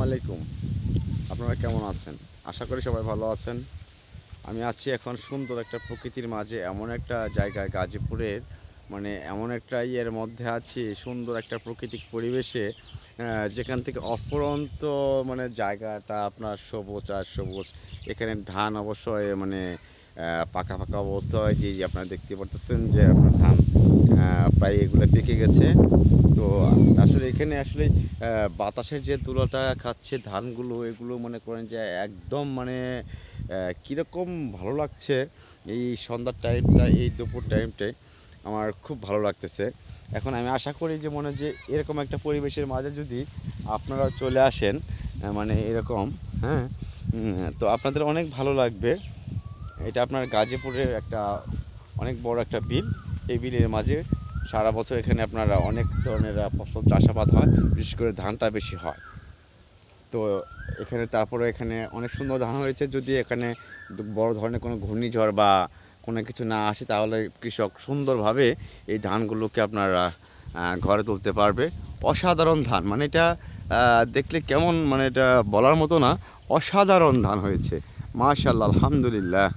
আলাইকুম। আপনারা কেমন আছেন? আশা করি সবাই ভালো আছেন। আমি আছি এখন সুন্দর একটা প্রকৃতির মাঝে, এমন একটা জায়গায় গাজীপুরের, মানে এমন একটা ইয়ের মধ্যে আছি, সুন্দর একটা প্রাকৃতিক পরিবেশে, যেখান থেকে অফুরন্ত মানে জায়গাটা আপনার সবুজ আর সবুজ। এখানে ধান অবশ্যই মানে পাকা পাকা অবস্থা হয়, যে আপনারা দেখতে পারতেছেন যে আপনার ধান প্রায় এগুলো পেকে গেছে। তো আসলে এখানে আসলে বাতাসের যে তুলাটা খাচ্ছে ধানগুলো, এগুলো মনে করেন যে একদম মানে কীরকম ভালো লাগছে। এই সন্ধ্যার টাইমটা, এই দুপুর টাইমটায় আমার খুব ভালো লাগতেছে। এখন আমি আশা করি যে মনে হয় যে এরকম একটা পরিবেশের মাঝে যদি আপনারা চলে আসেন, মানে এরকম, হ্যাঁ, তো আপনাদের অনেক ভালো লাগবে। এটা আপনার গাজীপুরের একটা অনেক বড় একটা বিল। এই বিলের মাঝে সারা বছর এখানে আপনারা অনেক ধরনের ফসল চাষাবাদ হয়, বিশেষ করে ধানটা বেশি হয়। তো এখানে তারপরে এখানে অনেক সুন্দর ধান হয়েছে। যদি এখানে বড় ধরনের কোনো ঘূর্ণিঝড় বা কোনো কিছু না আসে, তাহলে কৃষক সুন্দরভাবে এই ধানগুলোকে আপনারা ঘরে তুলতে পারবে। অসাধারণ ধান, মানে এটা দেখলে কেমন, মানে এটা বলার মতো না, অসাধারণ ধান হয়েছে। মাশাআল্লাহ, আলহামদুলিল্লাহ।